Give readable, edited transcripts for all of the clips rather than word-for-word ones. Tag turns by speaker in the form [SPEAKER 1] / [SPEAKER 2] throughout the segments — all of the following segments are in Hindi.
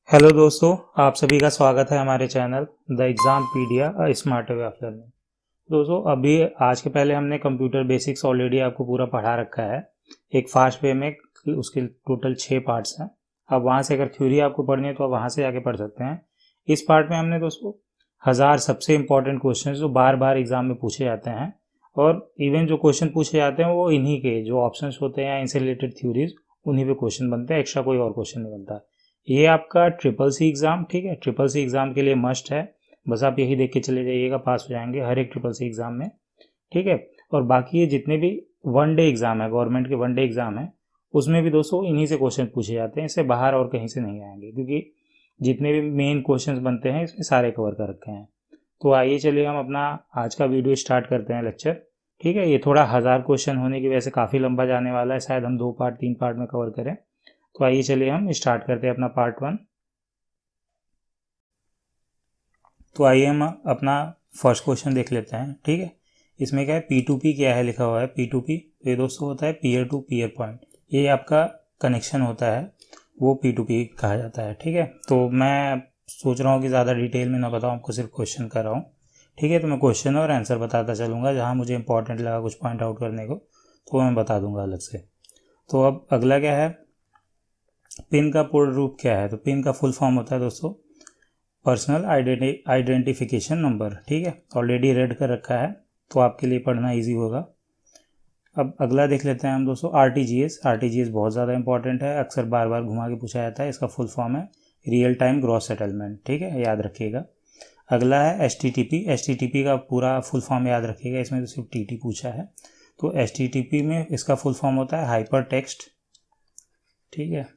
[SPEAKER 1] हेलो दोस्तों, आप सभी का स्वागत है हमारे channel the Exampedia a smart way of learning. दोस्तों, अभी आज के पहले हमने कंप्यूटर बेसिक्स ऑलरेडी आपको पूरा पढ़ा रखा है एक फास्ट वे में। उसके टोटल 6 पार्ट्स हैं। अब वहाँ से अगर थ्योरी आपको पढ़नी है तो आप वहाँ से जाके पढ़ सकते हैं। इस पार्ट में हमने दोस्तों 1000 सबसे इंपॉर्टेंट क्वेश्चन जो बार बार एग्जाम में पूछे जाते हैं, और इवन जो क्वेश्चन पूछे जाते हैं वो इन्हीं के जो ऑप्शन होते हैं या इनसे रिलेटेड थ्योरीज, उन्हीं पे क्वेश्चन बनते हैं। एक्स्ट्रा कोई और क्वेश्चन नहीं बनता। ये आपका ट्रिपल सी एग्ज़ाम, ठीक है, ट्रिपल सी एग्ज़ाम के लिए मस्ट है। बस आप यही देख के चले जाइएगा, पास हो जाएंगे हर एक ट्रिपल सी एग्ज़ाम में, ठीक है। और बाकी ये जितने भी वन डे एग्ज़ाम है, गवर्नमेंट के वन डे एग्ज़ाम है, उसमें भी दोस्तों इन्हीं से क्वेश्चन पूछे जाते हैं। इससे बाहर और कहीं से नहीं आएंगे, क्योंकि जितने भी मेन क्वेश्चन बनते हैं इसमें सारे कवर कर रखे हैं। तो आइए चलिए हम अपना आज का वीडियो स्टार्ट करते हैं, लेक्चर, ठीक है। ये थोड़ा 1000 क्वेश्चन होने की वजह से काफ़ी लंबा जाने वाला है, शायद हम 2 पार्ट 3 पार्ट में कवर करें। तो आइए चलिए हम स्टार्ट करते हैं अपना पार्ट 1। तो आइए हम अपना फर्स्ट क्वेश्चन देख लेते हैं, ठीक है। इसमें क्या है, P2P क्या है लिखा हुआ है। P2P तो ये दोस्तों होता है पीयर टू पीयर पॉइंट। ये आपका कनेक्शन होता है, वो P2P कहा जाता है, ठीक है। तो मैं सोच रहा हूँ कि ज़्यादा डिटेल में ना बताऊँ, आपको सिर्फ क्वेश्चन कर रहा हूँ, ठीक है। तो मैं क्वेश्चन और आंसर बताता चलूँगा, जहाँ मुझे इंपॉर्टेंट लगा कुछ पॉइंट आउट करने को तो मैं बता दूंगा अलग से। तो अब अगला क्या है, पिन का पूर्ण रूप क्या है। तो पिन का फुल फॉर्म होता है दोस्तों पर्सनल आइडेंटिफिकेशन नंबर, ठीक है। ऑलरेडी रेड कर रखा है तो आपके लिए पढ़ना इजी होगा। अब अगला देख लेते हैं हम दोस्तों, आरटीजीएस। आरटीजीएस बहुत ज़्यादा इंपॉर्टेंट है, अक्सर बार बार घुमा के पूछा जाता है। इसका फुल फॉर्म है रियल टाइम ग्रॉस सेटलमेंट, ठीक है, याद रखिएगा। अगला है एचटीटीपी। एचटीटीपी का पूरा फुल फॉर्म याद रखिएगा, इसमें तो सिर्फ टीटी पूछा है। तो एचटीटीपी में इसका फुल फॉर्म होता है हाइपर टेक्स्ट, ठीक है,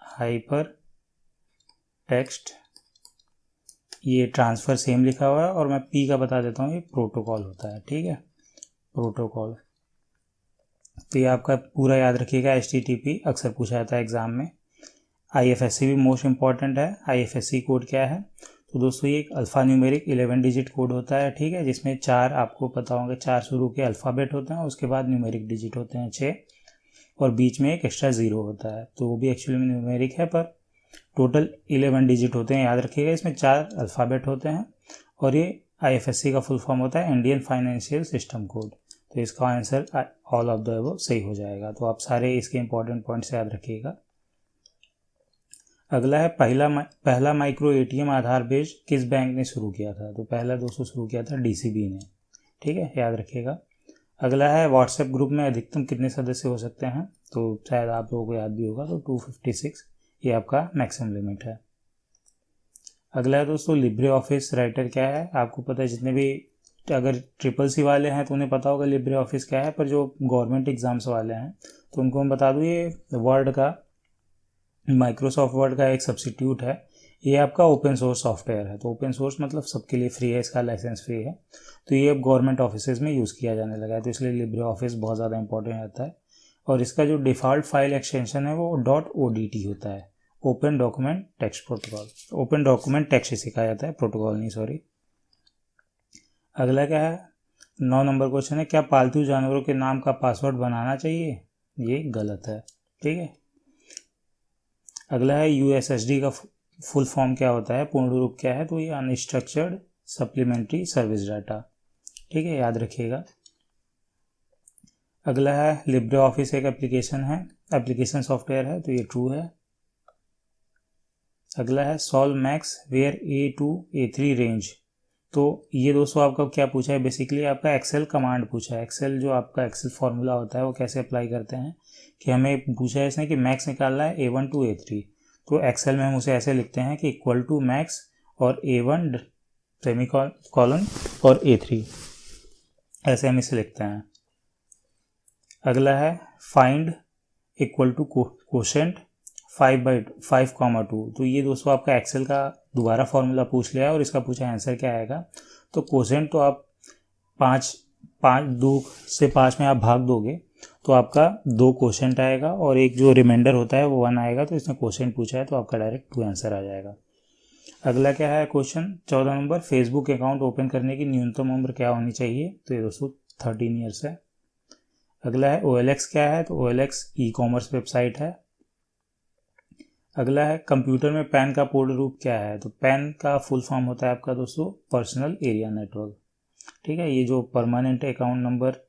[SPEAKER 1] हाइपर टेक्स्ट। ये ट्रांसफ़र सेम लिखा हुआ है, और मैं पी का बता देता हूँ, ये प्रोटोकॉल होता है, ठीक है, प्रोटोकॉल। तो ये आपका पूरा याद रखिएगा। एचटीटीपी अक्सर पूछा जाता है एग्ज़ाम में। आईएफएससी भी मोस्ट इंपॉर्टेंट है। आईएफएससी कोड क्या है, तो दोस्तों ये एक अल्फ़ा न्यूमेरिक 11 डिजिट कोड होता है, ठीक है, जिसमें 4, आपको पता होंगे, 4 शुरू के अल्फ़ाबेट होते हैं, उसके बाद न्यूमेरिक डिजिट होते हैं 6, और बीच में एक एक्स्ट्रा 0 होता है। तो वो भी एक्चुअली में न्यूमेरिक है, पर टोटल 11 डिजिट होते हैं, याद रखिएगा। इसमें 4 अल्फ़ाबेट होते हैं, और ये आईएफएससी का फुल फॉर्म होता है इंडियन फाइनेंशियल सिस्टम कोड। तो इसका answer all of the above सही हो जाएगा। तो आप सारे इसके इंपॉर्टेंट पॉइंट्स याद रखिएगा। अगला है पहला माइक्रो एटीएम आधार बेस्ड किस बैंक ने शुरू किया था। तो पहला दोस्तों शुरू किया था डीसीबी ने, ठीक है, याद रखिएगा। अगला है व्हाट्सएप ग्रुप में अधिकतम कितने सदस्य हो सकते हैं। तो शायद आप लोगों को याद भी होगा, तो 256 ये आपका मैक्सिमम लिमिट है। अगला है दोस्तों लिब्रे ऑफिस राइटर क्या है। आपको पता है, जितने भी अगर ट्रिपल सी वाले हैं तो उन्हें पता होगा लिब्रे ऑफिस क्या है, पर जो गवर्नमेंट एग्जाम्स वाले हैं तो उनको मैं बता दूँ, ये वर्ड का, माइक्रोसॉफ्ट वर्ड का एक सब्सिट्यूट है। ये आपका ओपन सोर्स सॉफ्टवेयर है। तो ओपन सोर्स मतलब सबके लिए फ्री है, इसका लाइसेंस फ्री है। तो ये अब गवर्नमेंट ऑफिस में यूज़ किया जाने लगा है, तो इसलिए लिब्रे ऑफिस बहुत ज़्यादा इंपॉर्टेंट रहता है। और इसका जो डिफ़ॉल्ट फाइल एक्सटेंशन है वो .odt होता है, open document text protocol. Open document text सिखाया जाता है, प्रोटोकॉल नहीं, सॉरी। अगला क्या है, 9 नंबर क्वेश्चन है, क्या पालतू जानवरों के नाम का पासवर्ड बनाना चाहिए। ये गलत है, ठीक है। अगला है यूएसएसडी का फुल फॉर्म क्या होता है, पूर्ण रूप क्या है। तो ये अनस्ट्रक्चर्ड सप्लीमेंट्री सर्विस डाटा, ठीक है, याद रखिएगा। अगला है लिब्रे ऑफिस एक एप्लीकेशन है, एप्लीकेशन सॉफ्टवेयर है, तो ये ट्रू है। अगला है solve max where A2 A3 range. तो ये दोस्तों आपका क्या पूछा है, बेसिकली आपका एक्सेल कमांड पूछा है। एक्सेल जो आपका एक्सेल फॉर्मूला होता है वो कैसे अप्लाई करते हैं, कि हमें पूछा है इसने कि मैक्स निकालना है A1 to A3। तो एक्सेल में हम उसे ऐसे लिखते हैं कि इक्वल टू मैक्स और A1 सेमी कॉलन और A3, ऐसे हम इसे लिखते हैं। अगला है फाइंड इक्वल टू कोशेंट 5/5, 2। तो ये दोस्तों आपका एक्सेल का दोबारा फॉर्मूला पूछ लिया है, और इसका पूछा आंसर क्या आएगा। तो कोशेंट तो आप 2 से 5 में आप भाग दोगे तो आपका 2 कोशेंट आएगा, और एक जो रिमाइंडर होता है वो 1 आएगा। तो इसने कोशेंट पूछा है, तो आपका डायरेक्ट 2 आंसर आ जाएगा। अगला क्या है question 14 number, Facebook account open करने की न्यूनतम उम्र क्या होनी चाहिए। तो ये दोस्तों 13 ईयर्स है। अगला है OLX क्या है। तो OLX ई कॉमर्स वेबसाइट है। अगला है कंप्यूटर में पैन का पूर्ण रूप क्या है, तो पैन का फुल फॉर्म होता है आपका दोस्तों पर्सनल एरिया नेटवर्क। ठीक है, ये जो परमानेंट अकाउंट नंबर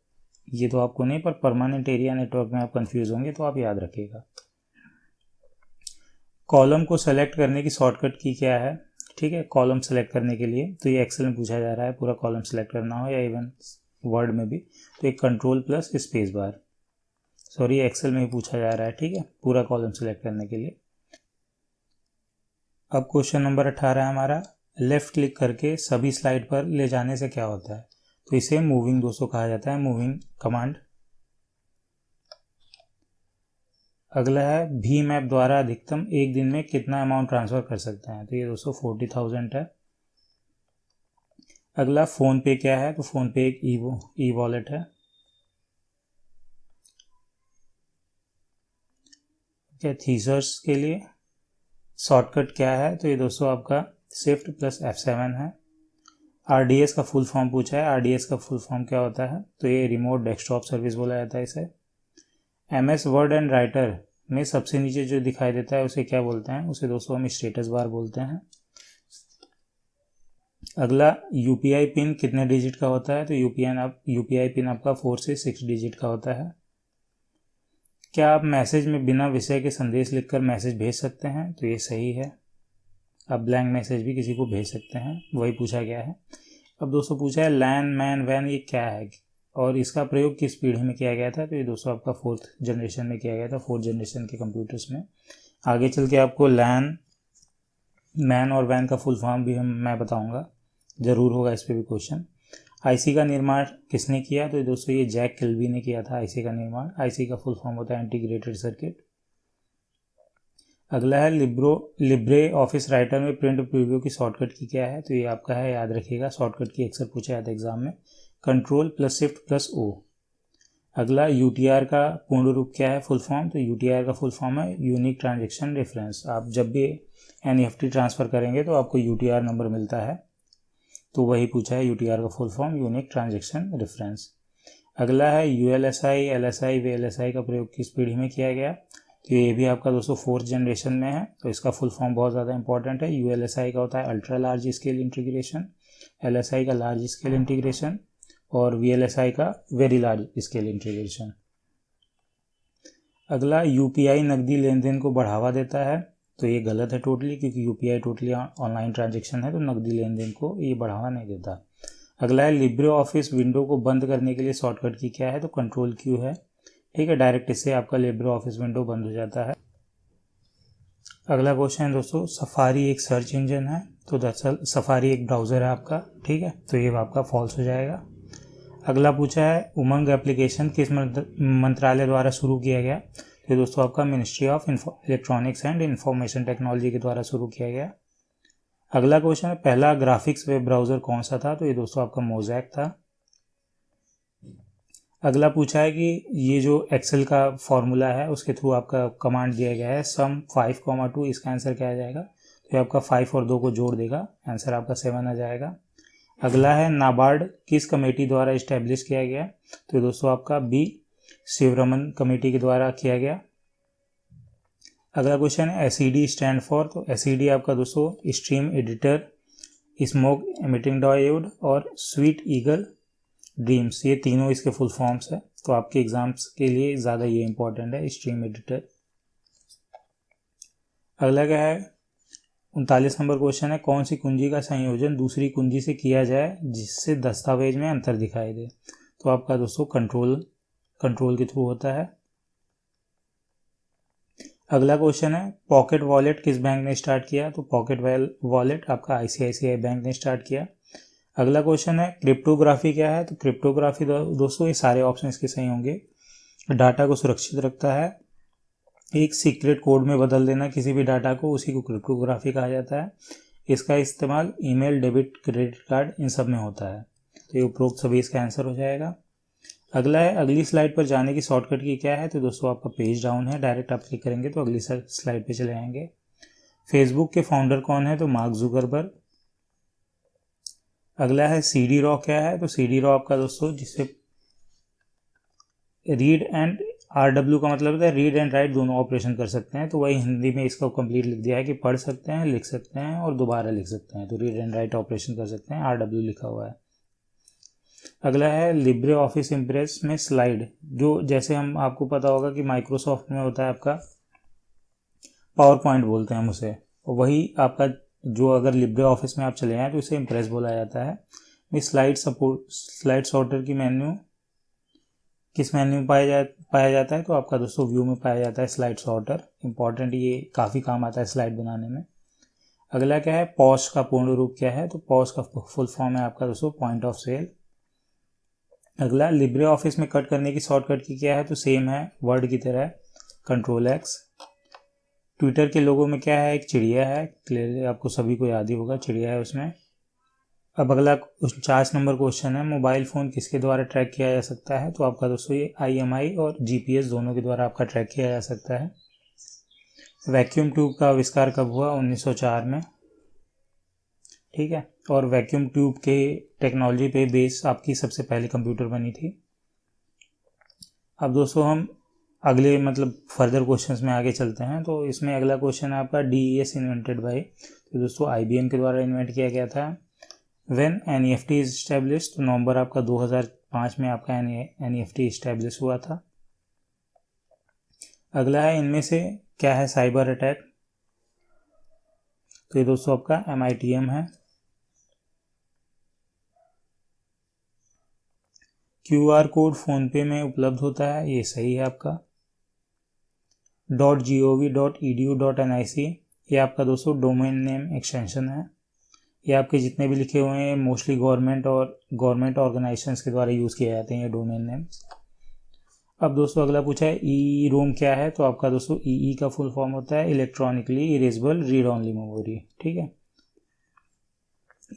[SPEAKER 1] ये तो आपको नहीं, पर परमानेंट एरिया नेटवर्क में आप कंफ्यूज होंगे तो आप याद रखिएगा। कॉलम को सेलेक्ट करने की शॉर्टकट की क्या है, ठीक है, कॉलम सेलेक्ट करने के लिए तो ये एक्सेल में पूछा जा रहा है, पूरा कॉलम सेलेक्ट करना हो या इवन वर्ड में भी तो एक control plus space bar, sorry Excel में ही पूछा जा रहा है, ठीक है, पूरा कॉलम सेलेक्ट करने के लिए। अब क्वेश्चन नंबर 18 है हमारा, लेफ्ट क्लिक करके सभी स्लाइड पर ले जाने से क्या होता है, तो इसे मूविंग दोस्तों कहा जाता है, मूविंग कमांड। अगला है भीम ऐप द्वारा अधिकतम एक दिन में कितना अमाउंट ट्रांसफर कर सकते हैं, तो ये दोस्तों 40,000 है। अगला फोन पे क्या है, तो फोन पे एक ई वॉलेट है। क्या थीसर्स के लिए शॉर्टकट क्या है, तो ये दोस्तों आपका शिफ्ट प्लस F7 है। RDS का फुल फॉर्म पूछा है, RDS का फुल फॉर्म क्या होता है, तो ये रिमोट डेस्कटॉप सर्विस बोला जाता है इसे। MS वर्ड एंड राइटर में सबसे नीचे जो दिखाई देता है उसे क्या बोलते हैं, उसे दोस्तों हम स्टेटस बार बोलते हैं। अगला UPI पिन कितने डिजिट का होता है, तो UPI पिन आपका 4 से 6 डिजिट का होता है। क्या आप मैसेज में बिना विषय के संदेश लिखकर मैसेज भेज सकते हैं, तो ये सही है, आप ब्लैंक मैसेज भी किसी को भेज सकते हैं, वही पूछा गया है। अब दोस्तों पूछा है लैन मैन वैन ये क्या है और इसका प्रयोग किस पीढ़ी में किया गया था, तो ये दोस्तों आपका 4th जनरेशन में किया गया था, 4th जनरेशन के कंप्यूटर्स में। आगे चल के आपको लैन मैन और वैन का फुल फॉर्म भी मैं बताऊंगा, ज़रूर होगा इस पर भी क्वेश्चन। आईसी का निर्माण किसने किया, तो दोस्तों ये जैक किल्बी ने किया था आईसी का निर्माण। आईसी का फुल फॉर्म होता है इंटीग्रेटेड सर्किट। अगला है लिब्रे ऑफिस राइटर में प्रिंट प्रीव्यू की शॉर्टकट की क्या है, तो ये आपका है, याद रखिएगा, शॉर्टकट की अक्सर पूछा जाता है एग्जाम में, control plus shift plus O. अगला यूटीआर का पूर्ण रूप क्या है, फुल फॉर्म, तो यूटीआर का फुल फॉर्म है यूनिक ट्रांजेक्शन रेफरेंस। आप जब भी एनईएफटी ट्रांसफ़र करेंगे तो आपको यूटीआर नंबर मिलता है, तो वही पूछा है यूटीआर का full form unique transaction reference. अगला है यूएलएसआई एलएसआई वीएलएसआई का प्रयोग किस पीढ़ी में किया गया, तो ये भी आपका दोस्तों 4th जनरेशन में है, तो इसका फुल फॉर्म बहुत ज़्यादा इंपॉर्टेंट है। यूएलएसआई का होता है ultra large scale integration, LSI का लार्ज स्केल इंटीग्रेशन और वीएलएसआई का वेरी लार्ज स्केल इंटीग्रेशन। अगला यूपीआई नकदी लेन देन को बढ़ावा देता है, तो ये गलत है टोटली, क्योंकि यूपीआई टोटली ऑनलाइन ट्रांजेक्शन है, तो नकदी लेन देन को ये बढ़ावा नहीं देता। अगला है लिब्रे ऑफिस विंडो को बंद करने के लिए शॉर्टकट की क्या है, तो कंट्रोल क्यू है, ठीक है, डायरेक्ट इससे आपका लिब्रे ऑफिस विंडो बंद हो जाता है। अगला क्वेश्चन है दोस्तों, सफारी एक सर्च इंजन है, तो दरअसल सफारी एक ब्राउज़र है आपका, ठीक है, तो ये आपका फॉल्स हो जाएगा। अगला पूछा है उमंग एप्लीकेशन किस मंत्रालय द्वारा शुरू किया गया, तो दोस्तों आपका ministry of electronics and information technology के द्वारा शुरू किया गया। अगला क्वेश्चन है पहला ग्राफिक्स वेब ब्राउज़र कौन सा था, तो ये दोस्तों आपका मोज़ैक था। अगला पूछा है कि ये जो एक्सेल का फॉर्मूला है उसके थ्रू आपका कमांड दिया गया है सम 5,2, इसका आंसर क्या आ जाएगा, तो ये आपका 5 और 2 को जोड़ देगा, आंसर आपका 7 आ जाएगा। अगला है नाबार्ड किस कमेटी द्वारा इस्टेब्लिश किया गया, तो दोस्तों आपका बी शिवरमन कमेटी के द्वारा किया गया। अगला क्वेश्चन है एसईडी स्टैंड फॉर, तो एसईडी आपका दोस्तों stream editor, smoke emitting diode और स्वीट ईगल ड्रीम्स, ये तीनों इसके फुल फॉर्म्स है, तो आपके एग्जाम्स के लिए ज़्यादा ये इंपॉर्टेंट है स्ट्रीम एडिटर। अगला क्या है 39 नंबर क्वेश्चन है कौन सी कुंजी का संयोजन दूसरी कुंजी से किया जाए जिससे दस्तावेज में अंतर दिखाई दे, तो आपका दोस्तों कंट्रोल के थ्रू होता है। अगला क्वेश्चन है पॉकेट वॉलेट किस बैंक ने स्टार्ट किया, तो पॉकेट वॉलेट आपका आईसीआईसीआई बैंक ने स्टार्ट किया। अगला क्वेश्चन है क्रिप्टोग्राफी क्या है, तो क्रिप्टोग्राफी दोस्तों ये सारे ऑप्शन इसके सही होंगे, डाटा को सुरक्षित रखता है, एक सीक्रेट कोड में बदल देना किसी भी डाटा को, उसी को क्रिप्टोग्राफी कहा जाता है। इसका इस्तेमाल ईमेल, डेबिट, क्रेडिट कार्ड इन सब में होता है, तो ये उपरोक्त सभी इसका आंसर हो जाएगा। अगला है अगली स्लाइड पर जाने की शॉर्टकट की क्या है, तो दोस्तों आपका पेज डाउन है, डायरेक्ट आप क्लिक करेंगे तो अगली स्लाइड पे चले जाएंगे। फेसबुक के फाउंडर कौन है, तो मार्क जुकरबर्ग। अगला है CD-RAW क्या है, तो CD-RAW आपका दोस्तों जिसे रीड एंड RW का मतलब होता है रीड एंड राइट, दोनों ऑपरेशन कर सकते हैं, तो वही हिंदी में इसका कंप्लीट लिख दिया है कि पढ़ सकते हैं, लिख सकते हैं और दोबारा लिख सकते हैं, तो रीड एंड राइट ऑपरेशन कर सकते हैं, RW लिखा हुआ है। अगला है लिब्रे ऑफिस इम्प्रेस में स्लाइड, जो जैसे हम आपको पता होगा कि माइक्रोसॉफ्ट में होता है आपका पावर पॉइंट बोलते हैं हम उसे, और वही आपका जो अगर लिब्रे ऑफिस में आप चले जाएँ तो इसे इम्प्रेस बोला जाता है। स्लाइड सपोर्ट, स्लाइड सॉर्टर की मेन्यू किस मेन्यू में पाया जाता है, तो आपका दोस्तों व्यू में पाया जाता है स्लाइड सॉर्टर। इंपॉर्टेंट, ये काफ़ी काम आता है स्लाइड बनाने में। अगला क्या है, पॉज का पूर्ण रूप क्या है, तो पॉज का फुल फॉर्म है आपका दोस्तों पॉइंट ऑफ सेल। अगला लिब्रे ऑफिस में कट करने की शॉर्टकट की क्या है, तो सेम है वर्ड की तरह, Ctrl+X। ट्विटर के लोगों में क्या है, एक चिड़िया है, क्लियरली आपको सभी को याद ही होगा, चिड़िया है उसमें। अब अगला 49 नंबर क्वेश्चन है, मोबाइल फ़ोन किसके द्वारा ट्रैक किया जा सकता है, तो आपका दोस्तों ये IMI और GPS दोनों के द्वारा आपका ट्रैक किया जा सकता है। वैक्यूम ट्यूब का आविष्कार कब हुआ, 1904 में, ठीक है। और वैक्यूम ट्यूब के टेक्नोलॉजी पे बेस आपकी सबसे पहली कंप्यूटर बनी थी। अब दोस्तों हम अगले मतलब फर्दर क्वेश्चंस में आगे चलते हैं, तो इसमें अगला क्वेश्चन है आपका DES इन्वेंटेड बाय, तो दोस्तों IBM के द्वारा इन्वेंट किया गया था। व्हेन NEFT इज इस्टेब्लिश, तो नवंबर आपका 2005 में आपका NEFT इस्टेब्लिश हुआ था। अगला है इनमें से क्या है साइबर अटैक, तो ये दोस्तों आपका MITM है। QR कोड फोन पे में उपलब्ध होता है, ये सही है आपका। .gov.edu.nic ये आपका दोस्तों डोमेन नेम एक्सटेंशन है। ये आपके जितने भी लिखे हुए हैं मोस्टली गवर्नमेंट और गवर्नमेंट ऑर्गेनाइजेशंस के द्वारा यूज़ किए जाते हैं ये डोमेन नेम। अब दोस्तों अगला पूछा है EEROM क्या है, तो आपका दोस्तों EE का फुल फॉर्म होता है electronically erasable read only memory, ठीक है।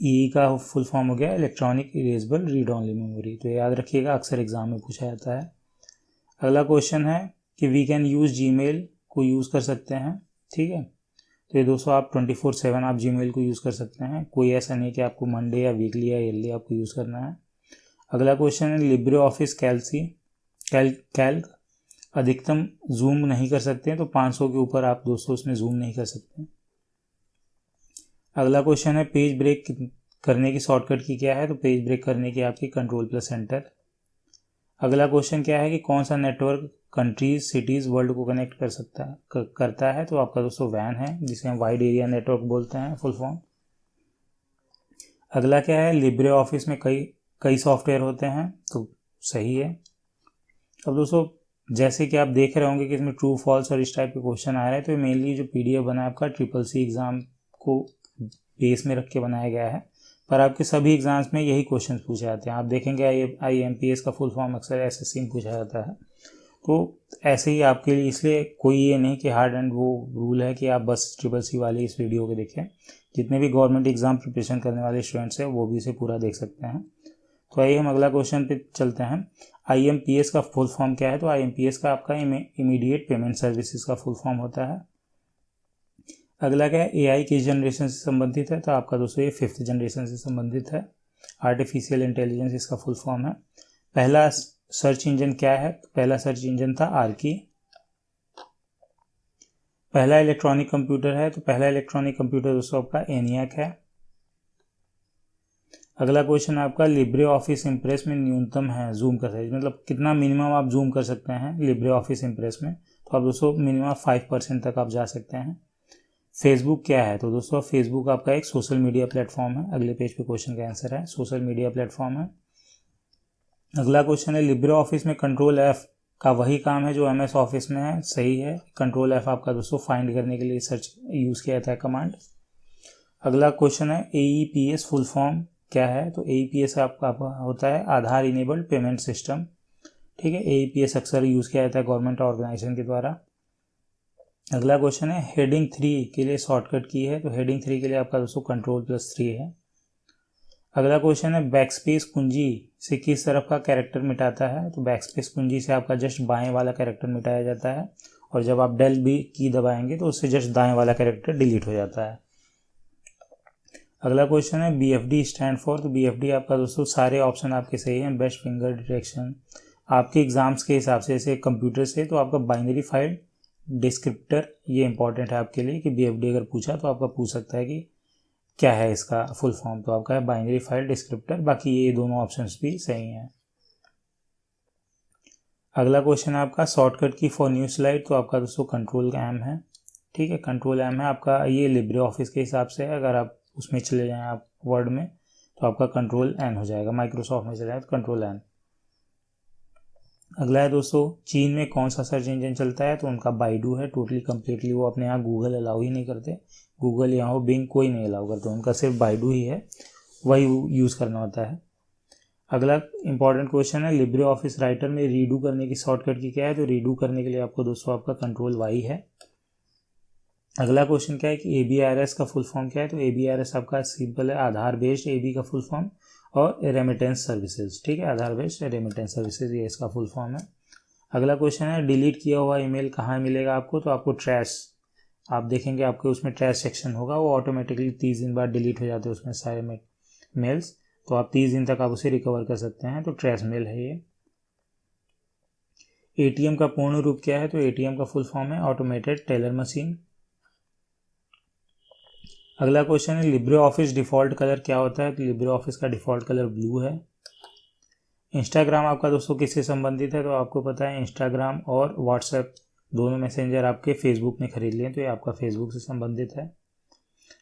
[SPEAKER 1] EE का फुल फॉर्म हो गया electronic erasable read only memory, तो याद रखिएगा, अक्सर एग्जाम में पूछा जाता है। अगला क्वेश्चन है कि वी कैन यूज़ जीमेल को यूज़ कर सकते हैं, ठीक है। तो ये दोस्तों आप 24/7 आप जीमेल को यूज़ कर सकते हैं, कोई ऐसा नहीं कि आपको मंडे या वीकली या ईयरली आपको यूज़ करना है। अगला क्वेश्चन है लिब्रे ऑफिस कैल्क अधिकतम जूम नहीं कर सकते हैं, तो 500 के ऊपर आप दोस्तों उसमें जूम नहीं कर सकते। अगला क्वेश्चन है पेज ब्रेक करने की शॉर्टकट की क्या है, तो पेज ब्रेक करने की आपकी Ctrl+Enter। अगला क्वेश्चन क्या है कि कौन सा नेटवर्क कंट्रीज सिटीज़ वर्ल्ड को कनेक्ट करता है, तो आपका दोस्तों WAN है, जिसे हम वाइड एरिया नेटवर्क बोलते हैं फुल फॉर्म। अगला क्या है लिब्रे ऑफिस में कई सॉफ्टवेयर होते हैं, तो सही है। अब दोस्तों जैसे कि आप देख रहे होंगे कि इसमें ट्रू फॉल्स और इस टाइप के क्वेश्चन आ रहे हैं, तो मेनली जो PDF बना है आपका CCC एग्ज़ाम को बेस में रख के बनाया गया है, पर आपके सभी एग्जाम्स में यही क्वेश्चन पूछे जाते हैं। आप देखेंगे IMPS का फुल फॉर्म अक्सर SSC में पूछा जाता है, तो ऐसे ही आपके लिए, इसलिए कोई ये नहीं कि हार्ड एंड वो रूल है कि आप बस CCC वाली इस वीडियो को देखें, जितने भी गवर्नमेंट एग्जाम प्रिपरेशन करने वाले स्टूडेंट्स हैं वो भी इसे पूरा देख सकते हैं। तो आइए हम अगला क्वेश्चन पे चलते हैं। IMPS का फुल फॉर्म क्या है, तो IMPS का आपका इमीडिएट पेमेंट सर्विसेज का फुल फॉर्म होता है। अगला क्या है AI किस जनरेशन से संबंधित है, तो आपका दोस्तों ये 5th जनरेशन से संबंधित है। आर्टिफिशियल इंटेलिजेंस इसका फुल फॉर्म है। पहला सर्च इंजन क्या है, पहला सर्च इंजन था आर्की। पहला इलेक्ट्रॉनिक कंप्यूटर है, तो पहला इलेक्ट्रॉनिक कंप्यूटर दोस्तों आपका ENIAC है। अगला क्वेश्चन आपका लिब्रे ऑफिस इम्प्रेस में न्यूनतम है जूम का साइज, मतलब कितना मिनिमम आप जूम कर सकते हैं लिब्रे ऑफिस इम्प्रेस में, तो आप दोस्तों मिनिमम 5% तक आप जा सकते हैं। फेसबुक क्या है, तो दोस्तों फेसबुक आपका एक सोशल मीडिया प्लेटफॉर्म है। अगले पेज पे क्वेश्चन का आंसर है सोशल मीडिया प्लेटफॉर्म है। अगला क्वेश्चन है लिब्रे ऑफिस में Ctrl+F का वही काम है जो MS ऑफिस में है, सही है। Ctrl+F आपका दोस्तों फाइंड करने के लिए सर्च यूज़ किया जाता है कमांड। अगला क्वेश्चन है AEPS फुल फॉर्म क्या है, तो AEPS आपका होता है आधार इनेबल्ड पेमेंट सिस्टम, ठीक है। AEPS अक्सर यूज़ किया जाता है गवर्नमेंट ऑर्गेनाइजेशन के द्वारा। अगला क्वेश्चन है हेडिंग 3 के लिए शॉर्टकट की है, तो हेडिंग 3 के लिए आपका दोस्तों Ctrl+3 है। अगला क्वेश्चन है बैकस्पेस कुंजी से किस तरफ का कैरेक्टर मिटाता है, तो बैकस्पेस कुंजी से आपका जस्ट बाएं वाला कैरेक्टर मिटाया जाता है, और जब आप डेल बी की दबाएंगे तो उससे जस्ट दाएं वाला कैरेक्टर डिलीट हो जाता है। अगला क्वेश्चन है BFD स्टैंड फॉर, तो BFD आपका दोस्तों सारे ऑप्शन आपके सही हैं, बेस्ट फिंगर डिटेक्शन, आपके एग्ज़ाम्स के हिसाब से, जैसे कंप्यूटर से, तो आपका बाइनरी फाइल डिस्क्रिप्टर ये इंपॉर्टेंट है आपके लिए कि बीएफडी अगर पूछा तो आपका पूछ सकता है कि क्या है इसका फुल फॉर्म, तो आपका है बाइनरी फाइल डिस्क्रिप्टर। बाकी ये दोनों ऑप्शंस भी सही हैं। अगला क्वेश्चन है आपका शॉर्टकट की फॉर न्यू स्लाइड, तो आपका दोस्तों कंट्रोल एम है। ठीक है, कंट्रोल एम है आपका, ये लिब्रे ऑफिस के हिसाब से है। अगर आप उसमें चले जाएं आप वर्ड में तो आपका कंट्रोल एन हो जाएगा। माइक्रोसॉफ्ट में चले जाए तो कंट्रोल एन। अगला है दोस्तों चीन में कौन सा सर्च इंजन चलता है, तो उनका बाइडू है टोटली कम्प्लीटली। वो अपने यहाँ गूगल अलाउ ही नहीं करते, गूगल या हो बिंग कोई नहीं अलाउ करते, उनका सिर्फ बाइडू ही है, वही यूज़ करना होता है। अगला इंपॉर्टेंट क्वेश्चन है लिब्रे ऑफिस राइटर में रीडू करने की शॉर्टकट की क्या है, तो रीडू करने के लिए आपको दोस्तों आपका कंट्रोल वाई है। अगला क्वेश्चन क्या है कि ABRS का फुल फॉर्म क्या है, तो ABRS आपका सिंपल है आधार बेस्ड AB का फुल फॉर्म और रेमिटेंस सर्विसेज। ठीक है, आधार बेस्ड रेमिटेंस सर्विसेज ये इसका फुल फॉर्म है। अगला क्वेश्चन है डिलीट किया हुआ ईमेल कहाँ मिलेगा आपको, तो आपको ट्रैश, आप देखेंगे आपके उसमें ट्रैश सेक्शन होगा, वो ऑटोमेटिकली 30 दिन बाद डिलीट हो जाते हैं उसमें सारे मेल्स, तो आप 30 दिन तक आप उसे रिकवर कर सकते हैं, तो ट्रैश मेल है ये। ATM का पूर्ण रूप क्या है, तो ATM का फुल फॉर्म है ऑटोमेटेड टेलर मशीन। अगला क्वेश्चन है लिब्रे ऑफिस डिफ़ॉल्ट कलर क्या होता है, तो लिब्रे ऑफिस का डिफ़ॉल्ट कलर ब्लू है। इंस्टाग्राम आपका दोस्तों किससे संबंधित है, तो आपको पता है इंस्टाग्राम और व्हाट्सएप दोनों मैसेंजर आपके फेसबुक ने खरीद लिए, तो ये आपका फेसबुक से संबंधित है।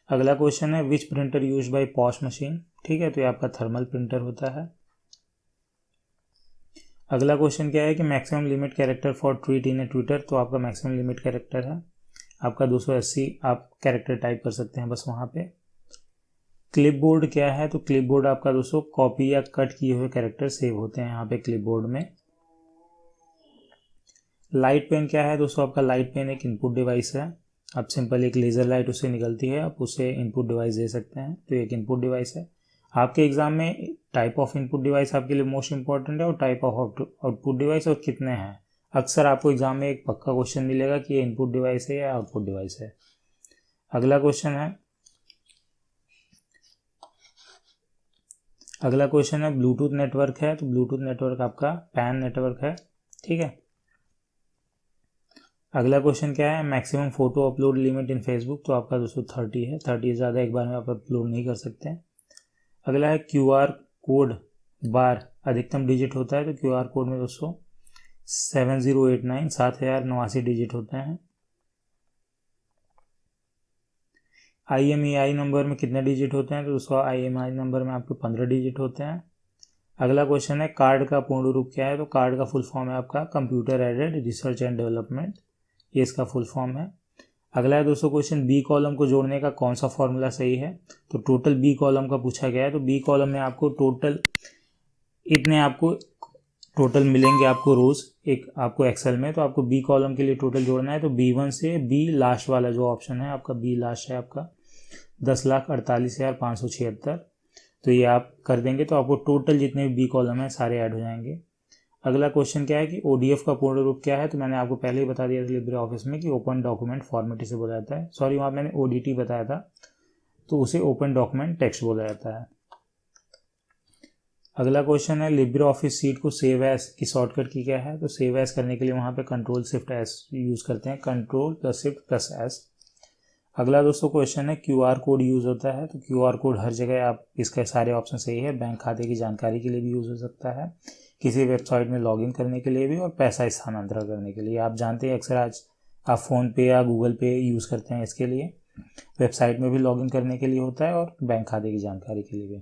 [SPEAKER 1] अगला क्वेश्चन है विच printer use by POS machine. ठीक है, तो ये आपका थर्मल प्रिंटर होता है। अगला क्वेश्चन क्या है कि maximum limit character for tweet in A Twitter, तो आपका मैक्सिमम लिमिट कैरेक्टर है आपका 280 आप कैरेक्टर टाइप कर सकते हैं बस वहाँ पे। क्लिपबोर्ड क्या है, तो क्लिपबोर्ड आपका दोस्तों कॉपी या कट किए हुए कैरेक्टर सेव होते हैं यहाँ पे क्लिपबोर्ड में। लाइट पेन क्या है दोस्तों, आपका लाइट पेन एक इनपुट डिवाइस है। आप सिंपल एक लेज़र लाइट उससे निकलती है, आप उसे इनपुट डिवाइस दे सकते हैं, तो एक इनपुट डिवाइस है। आपके एग्जाम में टाइप ऑफ इनपुट डिवाइस आपके लिए मोस्ट इंपॉर्टेंट है और टाइप ऑफ आउटपुट डिवाइस और कितने हैं। अक्सर आपको एग्जाम में एक पक्का क्वेश्चन मिलेगा कि ये इनपुट डिवाइस है या आउटपुट डिवाइस है। अगला क्वेश्चन है ब्लूटूथ नेटवर्क है, तो ब्लूटूथ नेटवर्क आपका पैन नेटवर्क है। ठीक है, अगला क्वेश्चन क्या है maximum photo upload limit in Facebook, तो आपका दोस्तों 30 है, 30 से ज़्यादा एक बार में आप अपलोड नहीं कर सकते हैं। अगला है QR कोड बार अधिकतम डिजिट होता है, तो QR कोड में दोस्तों 7089 7089 डिजिट होते हैं। IMEI नंबर में कितने डिजिट होते हैं, तो दोस्तों IMEI नंबर में आपके 15 डिजिट होते हैं। अगला क्वेश्चन है कार्ड का पूर्ण रूप क्या है, तो कार्ड का फुल फॉर्म है आपका computer aided research and development, ये इसका फुल फॉर्म है। अगला है दोस्तों क्वेश्चन बी कॉलम को जोड़ने का कौन सा फॉर्मूला सही है, तो टोटल बी कॉलम का पूछा गया है, तो बी कॉलम में आपको टोटल इतने आपको टोटल मिलेंगे आपको रोज एक आपको एक्सेल में, तो आपको बी कॉलम के लिए टोटल जोड़ना है, तो B1 से B लास्ट वाला जो ऑप्शन है आपका B लास्ट है आपका 10,48,576, तो ये आप कर देंगे तो आपको टोटल जितने भी बी कॉलम है सारे ऐड हो जाएंगे। अगला क्वेश्चन क्या है कि ODF का पूर्ण रूप क्या है, तो मैंने आपको पहले ही बता दिया था लिब्रे ऑफिस में कि ओपन डॉक्यूमेंट फॉर्मेट इसे बोला जाता है। सॉरी, वहाँ मैंने ODT बताया था, तो उसे ओपन डॉक्यूमेंट टेक्स्ट बोला जाता है। अगला क्वेश्चन है लिब्रे ऑफिस सीट को सेव एज की शॉर्टकट की क्या है, तो सेव एज करने के लिए वहाँ पे कंट्रोल शिफ्ट एस यूज़ करते हैं, control plus shift plus S. अगला दोस्तों क्वेश्चन है QR कोड यूज़ होता है, तो QR कोड हर जगह आप इसके सारे ऑप्शन सही है, बैंक खाते की जानकारी के लिए भी यूज़ हो सकता है, किसी वेबसाइट में लॉगिन करने के लिए भी, और पैसा स्थानांतरण करने के लिए। आप जानते हैं अक्सर आज आप फ़ोन पे या गूगल पे यूज़ करते हैं, इसके लिए वेबसाइट में भी लॉगिन करने के लिए होता है और बैंक खाते की जानकारी के लिए भी।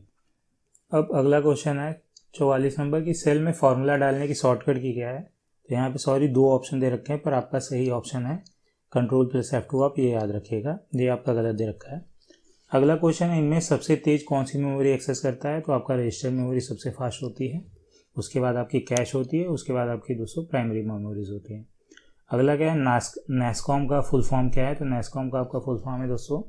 [SPEAKER 1] अब अगला क्वेश्चन है 44 नंबर की सेल में फॉर्मूला डालने की शॉर्टकट की क्या है, तो यहाँ पे सॉरी 2 ऑप्शन दे रखे हैं, पर आपका सही ऑप्शन है कंट्रोल प्लस F2, आप ये याद रखिएगा, ये आपका गलत दे रखा है। अगला क्वेश्चन है इनमें सबसे तेज कौन सी मेमोरी एक्सेस करता है, तो आपका रजिस्टर मेमोरी सबसे फास्ट होती है, उसके बाद आपकी कैश होती है, उसके बाद आपकी दोस्तों प्राइमरी मेमोरीज होती है। अगला क्या है NASSCOM का फुल फॉर्म क्या है, तो NASSCOM का आपका फुल फॉर्म है दोस्तों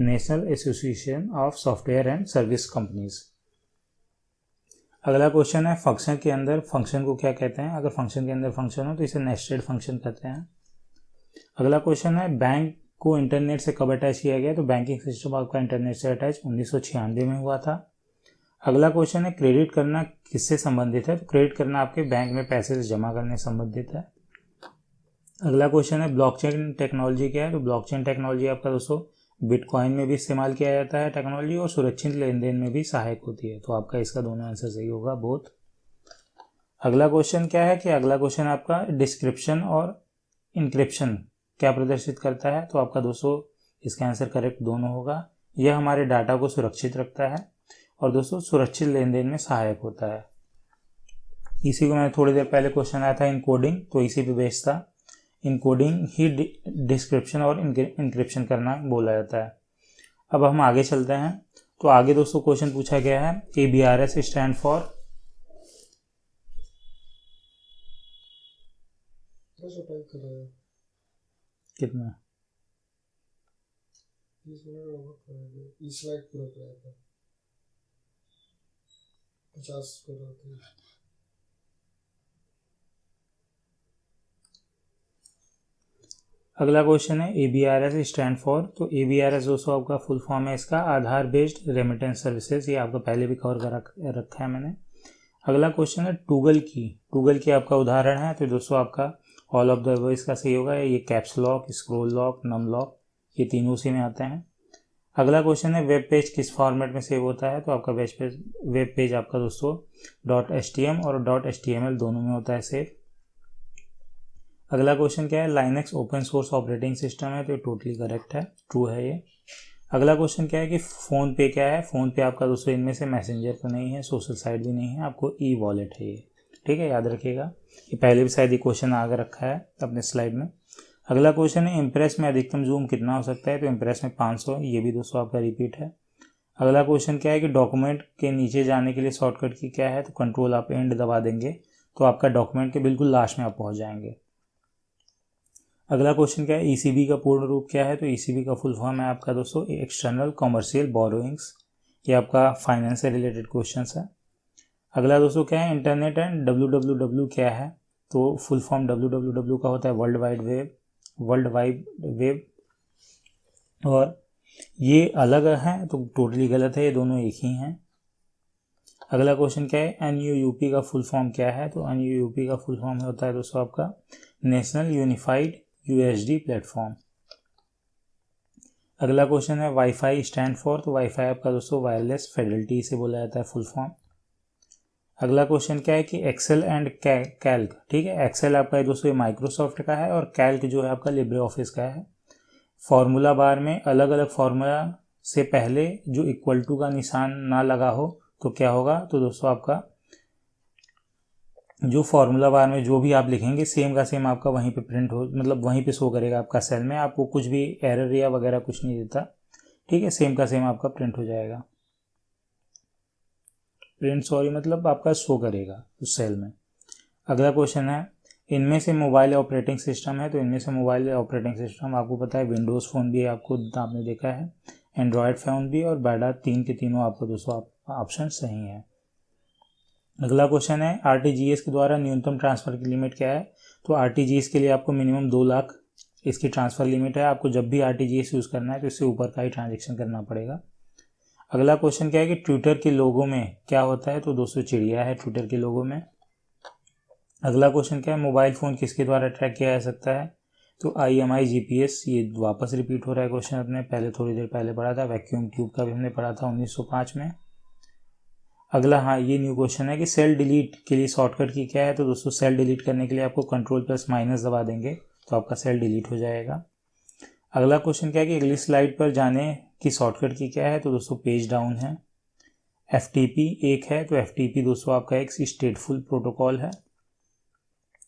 [SPEAKER 1] national association of software and service companies. अगला क्वेश्चन है फंक्शन के अंदर फंक्शन को क्या कहते हैं, अगर फंक्शन के अंदर फंक्शन हो तो इसे नेस्टेड फंक्शन कहते हैं। अगला क्वेश्चन है बैंक को इंटरनेट से कब अटैच किया गया, तो बैंकिंग सिस्टम आपका इंटरनेट से अटैच 1996 में हुआ था। अगला क्वेश्चन है क्रेडिट करना किससे संबंधित है, तो क्रेडिट करना आपके बैंक में पैसे से जमा करने से संबंधित है। अगला क्वेश्चन है ब्लॉकचेन टेक्नोलॉजी क्या है, तो ब्लॉकचेन टेक्नोलॉजी आपका दोस्तों बिटकॉइन में भी इस्तेमाल किया जाता है टेक्नोलॉजी, और सुरक्षित लेन देन में भी सहायक होती है, तो आपका इसका दोनों आंसर सही होगा बोथ। अगला क्वेश्चन क्या है कि अगला क्वेश्चन आपका डिस्क्रिप्शन और इंक्रिप्शन क्या प्रदर्शित करता है, तो आपका दोस्तों इसका आंसर करेक्ट दोनों होगा। यह हमारे डाटा को सुरक्षित रखता है और दोस्तों सुरक्षित लेन देन में सहायक होता है। इसी को मैंने थोड़ी देर पहले क्वेश्चन आया था इनकोडिंग, तो इसी पे बेस्ड था। इनकोडिंग ही डिस्क्रिप्शन और इंक्रिप्शन करना बोला जाता है। अब हम आगे चलते हैं, तो आगे दोस्तों क्वेश्चन पूछा गया है ABRS स्टैंड फॉर कितना,
[SPEAKER 2] 30 मिनट इस स्लाइड पूरा कराया था 50 करो।
[SPEAKER 1] अगला क्वेश्चन है ABRS स्टैंड फॉर, तो ABRS दोस्तों आपका फुल फॉर्म है इसका आधार बेस्ड रेमिटेंस सर्विसेज, ये आपका पहले भी कवर कर रखा है मैंने। अगला क्वेश्चन है टूगल की आपका उदाहरण है, तो दोस्तों आपका ऑल ऑफ द अबव इसका सही होगा। ये caps lock, scroll lock, num lock, ये तीनों उसी में आते हैं। अगला क्वेश्चन है वेब पेज किस फॉर्मेट में सेव होता है, तो आपका वेब पेज आपका दोस्तों .htm और .html दोनों में होता है सेव। अगला क्वेश्चन क्या है Linux open source operating system है, तो टोटली करेक्ट है, ट्रू है ये। अगला क्वेश्चन क्या है कि फ़ोन पे क्या है, फ़ोन पे आपका दोस्तों इनमें से मैसेंजर तो नहीं है, सोशल साइट भी नहीं है, आपको ई वॉलेट है ये, ठीक है, याद रखिएगा। ये पहले भी शायद ये क्वेश्चन आगे रखा है अपने स्लाइड में। अगला क्वेश्चन है इम्प्रेस में अधिकतम जूम कितना हो सकता है, तो इम्प्रेस में 500, ये भी दोस्तों आपका रिपीट है। अगला क्वेश्चन क्या है कि डॉक्यूमेंट के नीचे जाने के लिए शॉर्टकट की क्या है, तो कंट्रोल आप एंड दबा देंगे तो आपका डॉक्यूमेंट के बिल्कुल लास्ट में आप पहुंच जाएंगे। अगला क्वेश्चन क्या है ECB का पूर्ण रूप क्या है, तो ECB का फुल फॉर्म है आपका दोस्तों एक्सटर्नल कॉमर्शियल बोरोइंग्स, ये आपका फाइनेंस से रिलेटेड क्वेश्चन है। अगला दोस्तों क्या है इंटरनेट एंड www क्या है, तो फुल फॉर्म www का होता है वर्ल्ड वाइड वेब, और ये अलग है तो टोटली गलत है, ये दोनों एक ही हैं। अगला क्वेश्चन क्या है NUUP का फुल फॉर्म क्या है, तो NUUP का फुल फॉर्म होता है दोस्तों आपका नेशनल यूनिफाइड USD प्लेटफॉर्म। अगला क्वेश्चन है वाईफाई स्टैंड फॉर, तो वाईफाई आपका दोस्तों वायरलेस फिडेलिटी से बोला जाता है फुल फॉर्म। अगला क्वेश्चन क्या है कि एक्सेल एंड कैल्क, ठीक है, एक्सेल आपका दोस्तों माइक्रोसॉफ्ट का है और कैल्क जो है आपका लिब्रे ऑफिस का है। फॉर्मूला बार में अलग अलग फॉर्मूला से पहले जो इक्वल टू का निशान ना लगा हो तो क्या होगा, तो दोस्तों आपका जो फॉर्मूला बार में जो भी आप लिखेंगे सेम का सेम आपका वहीं पे प्रिंट हो, मतलब वहीं पे शो करेगा आपका सेल में, आपको कुछ भी एरर या वगैरह कुछ नहीं देता, ठीक है, सेम का सेम आपका प्रिंट हो जाएगा, मतलब आपका शो करेगा उस सेल में। अगला क्वेश्चन है इनमें से मोबाइल ऑपरेटिंग सिस्टम है, तो इनमें से मोबाइल ऑपरेटिंग सिस्टम आपको पता है विंडोज़ फ़ोन भी आपने देखा है, एंड्रॉयड फ़ोन भी, और बैडा, तीन के तीनों आपको दोस्तों ऑप्शन सही है। अगला क्वेश्चन है RTGS के द्वारा न्यूनतम ट्रांसफ़र की लिमिट क्या है, तो RTGS के लिए आपको मिनिमम 2 लाख इसकी ट्रांसफ़र लिमिट है, आपको जब भी RTGS यूज़ करना है तो इससे ऊपर का ही ट्रांजेक्शन करना पड़ेगा। अगला क्वेश्चन क्या है कि ट्विटर के लोगों में क्या होता है, तो दोस्तों चिड़िया है ट्विटर के लोगों में। अगला क्वेश्चन क्या है मोबाइल फ़ोन किसके द्वारा ट्रैक किया जा सकता है, तो IMI GPS, ये वापस रिपीट हो रहा है क्वेश्चन, अपने पहले थोड़ी देर पहले पढ़ा था। वैक्यूम ट्यूब का भी हमने पढ़ा था 1905 में। अगला हाँ ये न्यू क्वेश्चन है कि सेल डिलीट के लिए शॉर्टकट की क्या है, तो दोस्तों सेल डिलीट करने के लिए आपको कंट्रोल+- दबा देंगे तो आपका सेल डिलीट हो जाएगा। अगला क्वेश्चन क्या है कि अगली स्लाइड पर जाने की शॉर्टकट की क्या है, तो दोस्तों पेज डाउन है। FTP एक है, तो FTP दोस्तों आपका एक स्टेटफुल प्रोटोकॉल है।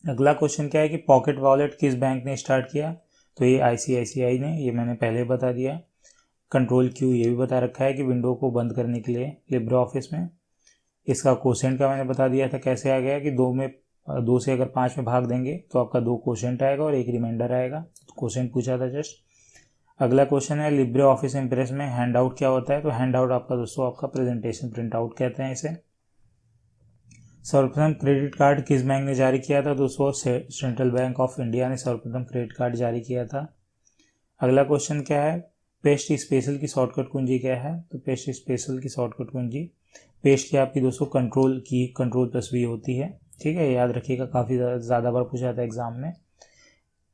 [SPEAKER 1] अगला क्वेश्चन क्या है कि पॉकेट वॉलेट किस बैंक ने स्टार्ट किया, तो ये ICICI ने, ये मैंने पहले बता दिया। Ctrl+Q ये भी बता रखा है कि विंडो को बंद करने के लिए लिब्रे ऑफिस में। इसका कोसेंट का मैंने बता दिया था कैसे आ गया कि 2 से अगर 5 में भाग देंगे तो आपका 2 कोसेंट आएगा और 1 रिमाइंडर आएगा, तो कोसेंट पूछा था जस्ट। अगला क्वेश्चन है लिब्रे ऑफिस इम्प्रेस में हैंड आउट क्या होता है, तो हैंड आउट आपका दोस्तों आपका प्रेजेंटेशन प्रिंट आउट कहते हैं इसे। सर्वप्रथम क्रेडिट कार्ड किस बैंक ने जारी किया था, दोस्तों सेंट्रल बैंक ऑफ इंडिया ने सर्वप्रथम क्रेडिट कार्ड जारी किया था। अगला क्वेश्चन क्या है पेस्ट स्पेशल की शॉर्टकट कुंजी क्या है? तो पेस्ट स्पेशल की शॉर्टकट कुंजी पेस्ट की आपकी दोस्तों कंट्रोल प्लस वी होती है। ठीक है, याद रखिएगा, काफ़ी ज़्यादा बार पूछा जाता है एग्जाम में।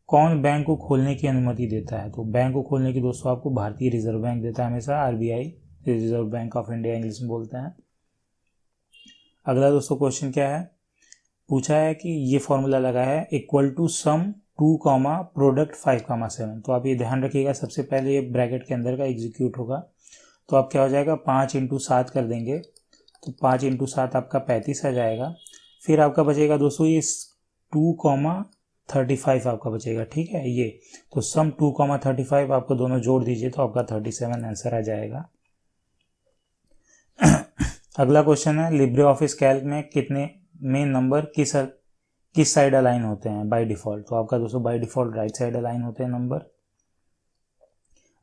[SPEAKER 1] कौन बैंक को खोलने की अनुमति देता है? तो बैंक को खोलने की दोस्तों आपको भारतीय रिजर्व बैंक देता है हमेशा, RBI, reserve bank of India English में बोलते हैं। अगला दोस्तों क्वेश्चन क्या है? पूछा है कि ये फॉर्मूला लगा है इक्वल टू सम 2 प्रोडक्ट 5,7। तो आप ये ध्यान रखिएगा, सबसे पहले ये ब्रैकेट के अंदर का एग्जीक्यूट होगा, तो आप क्या हो जाएगा 5 × 7 कर देंगे, तो 5 × 7 आपका 35 आ जाएगा। फिर आपका बचेगा दोस्तों ये 2,35 आपका बचेगा। ठीक है, ये तो सम 2,35 आपको दोनों जोड़ दीजिए तो आपका 37 आंसर आ जाएगा। अगला क्वेश्चन है लिब्रे ऑफिस कैल्क में कितने में नंबर किस साइड अलाइन होते हैं बाय डिफॉल्ट? तो आपका दोस्तों by default right side align होते हैं नंबर।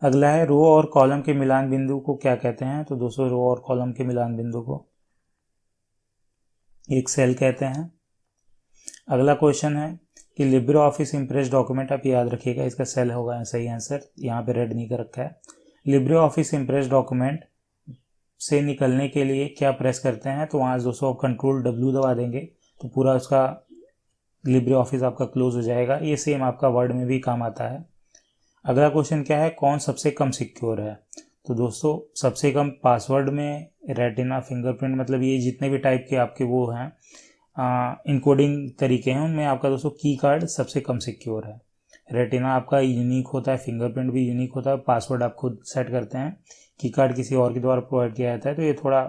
[SPEAKER 1] अगला है रो और कॉलम के मिलान बिंदु को क्या कहते हैं? तो दोस्तों रो और कॉलम के मिलान बिंदु को एक सेल कहते हैं। अगला क्वेश्चन है कि लिब्रे ऑफिस इम्प्रेस डॉक्यूमेंट, आप याद रखिएगा इसका सेल होगा सही आंसर, यहाँ पे रेड नहीं कर रखा है। लिब्रे ऑफिस इम्प्रेस डॉक्यूमेंट से निकलने के लिए क्या प्रेस करते हैं? तो वहाँ दोस्तों आप कंट्रोल W दबा देंगे तो पूरा उसका लिब्रे ऑफिस आपका क्लोज हो जाएगा। ये सेम आपका वर्ड में भी काम आता है। अगला क्वेश्चन क्या है? कौन सबसे कम सिक्योर है? तो दोस्तों सबसे कम पासवर्ड में रेटिना, फिंगरप्रिंट, मतलब ये जितने भी टाइप के आपके वो हैं इनकोडिंग तरीके हैं उनमें आपका दोस्तों की कार्ड सबसे कम सिक्योर है। रेटिना आपका यूनिक होता है, फिंगरप्रिंट भी यूनिक होता है, पासवर्ड आप खुद सेट करते हैं, की कार्ड किसी और के द्वारा प्रोवाइड किया जाता है, तो ये थोड़ा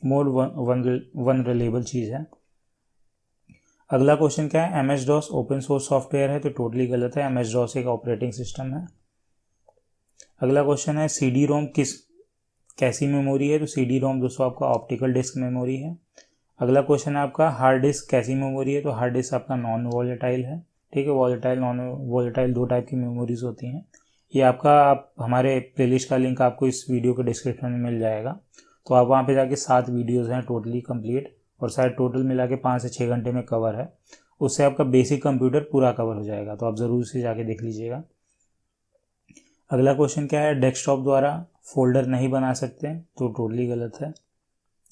[SPEAKER 1] मोर वनरेबल चीज़ है। अगला क्वेश्चन क्या है? MS DOS open source software है? तो टोटली गलत है, MS DOS एक ऑपरेटिंग सिस्टम है। अगला क्वेश्चन है CD-ROM कैसी मेमोरी है? तो CD-ROM दोस्तों आपका ऑप्टिकल डिस्क मेमोरी है। अगला क्वेश्चन है आपका हार्ड डिस्क कैसी मेमोरी है? तो हार्ड डिस्क आपका नॉन वॉलेटाइल है। ठीक है, वॉलेटाइल नॉन वॉलेटाइल दो टाइप की मेमोरीज होती हैं। ये आपका हमारे प्लेलिस्ट का लिंक आपको इस वीडियो के डिस्क्रिप्शन में मिल जाएगा, तो आप वहाँ पे जाके 7 वीडियोस हैं टोटली कंप्लीट, और शायद टोटल मिला के 5 से 6 घंटे में कवर है। उससे आपका बेसिक कंप्यूटर पूरा कवर हो जाएगा, तो आप ज़रूर से जाके देख लीजिएगा। अगला क्वेश्चन क्या है? डेस्कटॉप द्वारा फोल्डर नहीं बना सकते? तो टोटली गलत है।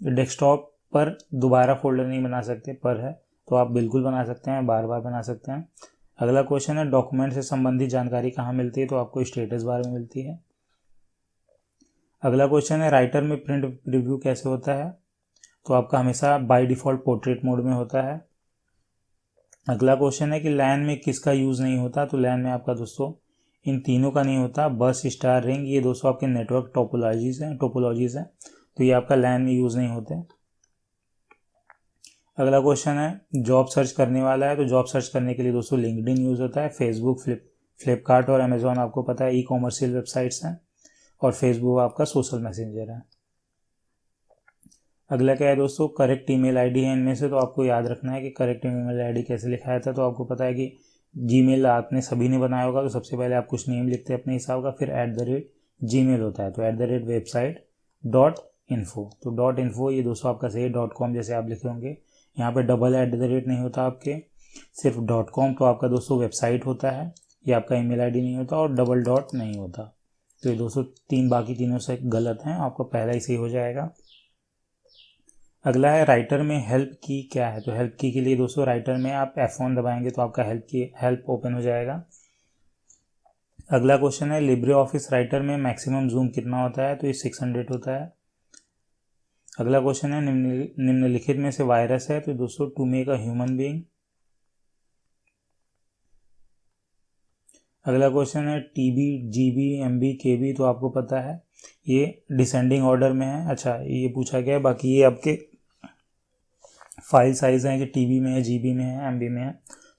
[SPEAKER 1] डेस्कटॉप पर दोबारा फोल्डर नहीं बना सकते, पर है तो आप बिल्कुल बना सकते हैं, बार बार बना सकते हैं। अगला क्वेश्चन है डॉक्यूमेंट से संबंधित जानकारी कहाँ मिलती है? तो आपको स्टेटस बार में मिलती है। अगला क्वेश्चन है राइटर में प्रिंट प्रीव्यू कैसे होता है? तो आपका हमेशा बाय डिफॉल्ट पोर्ट्रेट मोड में होता है। अगला क्वेश्चन है कि लैन में किसका यूज़ नहीं होता? तो लैन में आपका दोस्तों इन तीनों का नहीं होता, बस, स्टार, रिंग, ये दोस्तों आपके नेटवर्क टोपोलॉजीज हैं, तो ये आपका लैन में यूज़ नहीं होते। अगला क्वेश्चन है जॉब सर्च करने वाला है? तो जॉब सर्च करने के लिए दोस्तों लिंक्डइन यूज़ होता है। फेसबुक, फ्लिपकार्ट और अमेजोन आपको पता है ई कॉमर्शियल वेबसाइट्स हैं, और फेसबुक आपका सोशल मैसेंजर है। अगला क्या है दोस्तों? करेक्ट ईमेल आईडी है इनमें से, तो आपको याद रखना है कि करेक्ट ईमेल आईडी कैसे लिखा जाता है। तो आपको पता है कि जीमेल आपने सभी ने बनाया होगा, तो सबसे पहले आप कुछ नेम लिखते हैं अपने हिसाब का, फिर @gmail होता है, तो @website.info, तो .info ये दोस्तों आपका सही है। .com जैसे आप लिखे होंगे, यहाँ पे डबल @ नहीं होता आपके, सिर्फ .com, तो आपका दोस्तों वेबसाइट होता है, ये आपका ईमेल आईडी नहीं होता, और डबल डॉट नहीं होता। तो ये दोस्तों बाकी तीनों से गलत हैं, आपका पहला ही सही हो जाएगा। अगला है राइटर में हेल्प की क्या है? तो हेल्प की के लिए दोस्तों राइटर में आप F1 दबाएंगे तो आपका हेल्प ओपन हो जाएगा। अगला क्वेश्चन है लिब्रे ऑफिस राइटर में मैक्सिमम जूम कितना होता है? तो ये 600 होता है। अगला क्वेश्चन है निम्नलिखित में से वायरस है? तो दोस्तों to make a human being. अगला क्वेश्चन है TB, GB, MB, KB, तो आपको पता है ये डिसेंडिंग ऑर्डर में है। अच्छा, ये पूछा गया है, बाकी ये आपके फाइल साइज हैं कि TB में है, GB में है, MB में है,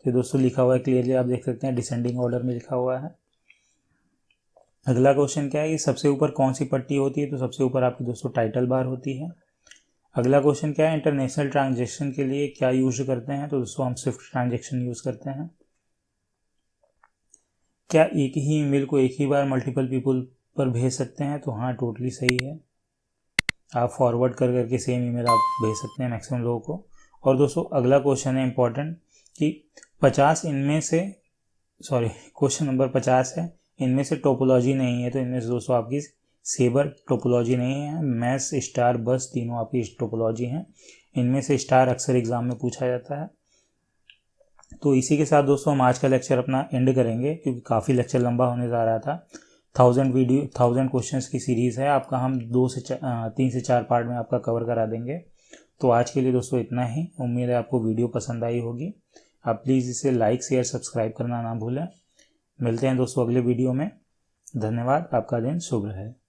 [SPEAKER 1] तो दोस्तों लिखा हुआ है क्लियरली, आप देख सकते हैं डिसेंडिंग ऑर्डर में लिखा हुआ है। अगला क्वेश्चन क्या है? ये सबसे ऊपर कौन सी पट्टी होती है? तो सबसे ऊपर आपकी दोस्तों टाइटल बार होती है। अगला क्वेश्चन क्या है? इंटरनेशनल ट्रांजेक्शन के लिए क्या यूज करते हैं? तो दोस्तों हम स्विफ्ट ट्रांजेक्शन यूज करते हैं। क्या एक ही ईमेल को एक ही बार मल्टीपल पीपल पर भेज सकते हैं? तो हाँ, टोटली सही है, आप फॉरवर्ड कर करके सेम ईमेल आप भेज सकते हैं मैक्सिमम लोगों को। और दोस्तों अगला क्वेश्चन है इंपॉर्टेंट कि 50 इनमें से क्वेश्चन नंबर 50 है, इनमें से टोपोलॉजी नहीं है, तो इनमें से दोस्तों आपकी सेबर टोपोलॉजी नहीं है, मैस, स्टार, बस तीनों आपकी टोपोलॉजी हैं। इनमें से स्टार अक्सर एग्जाम में पूछा जाता है। तो इसी के साथ दोस्तों हम आज का लेक्चर अपना एंड करेंगे, क्योंकि काफ़ी लेक्चर लंबा होने जा रहा था। 1000 क्वेश्चंस की सीरीज़ है आपका, हम 3 से 4 पार्ट में आपका कवर करा देंगे। तो आज के लिए दोस्तों इतना ही। उम्मीद है आपको वीडियो पसंद आई होगी। आप प्लीज़ इसे लाइक, शेयर, सब्सक्राइब करना ना भूलें। मिलते हैं दोस्तों अगले वीडियो में। धन्यवाद। आपका दिन शुभ रहे।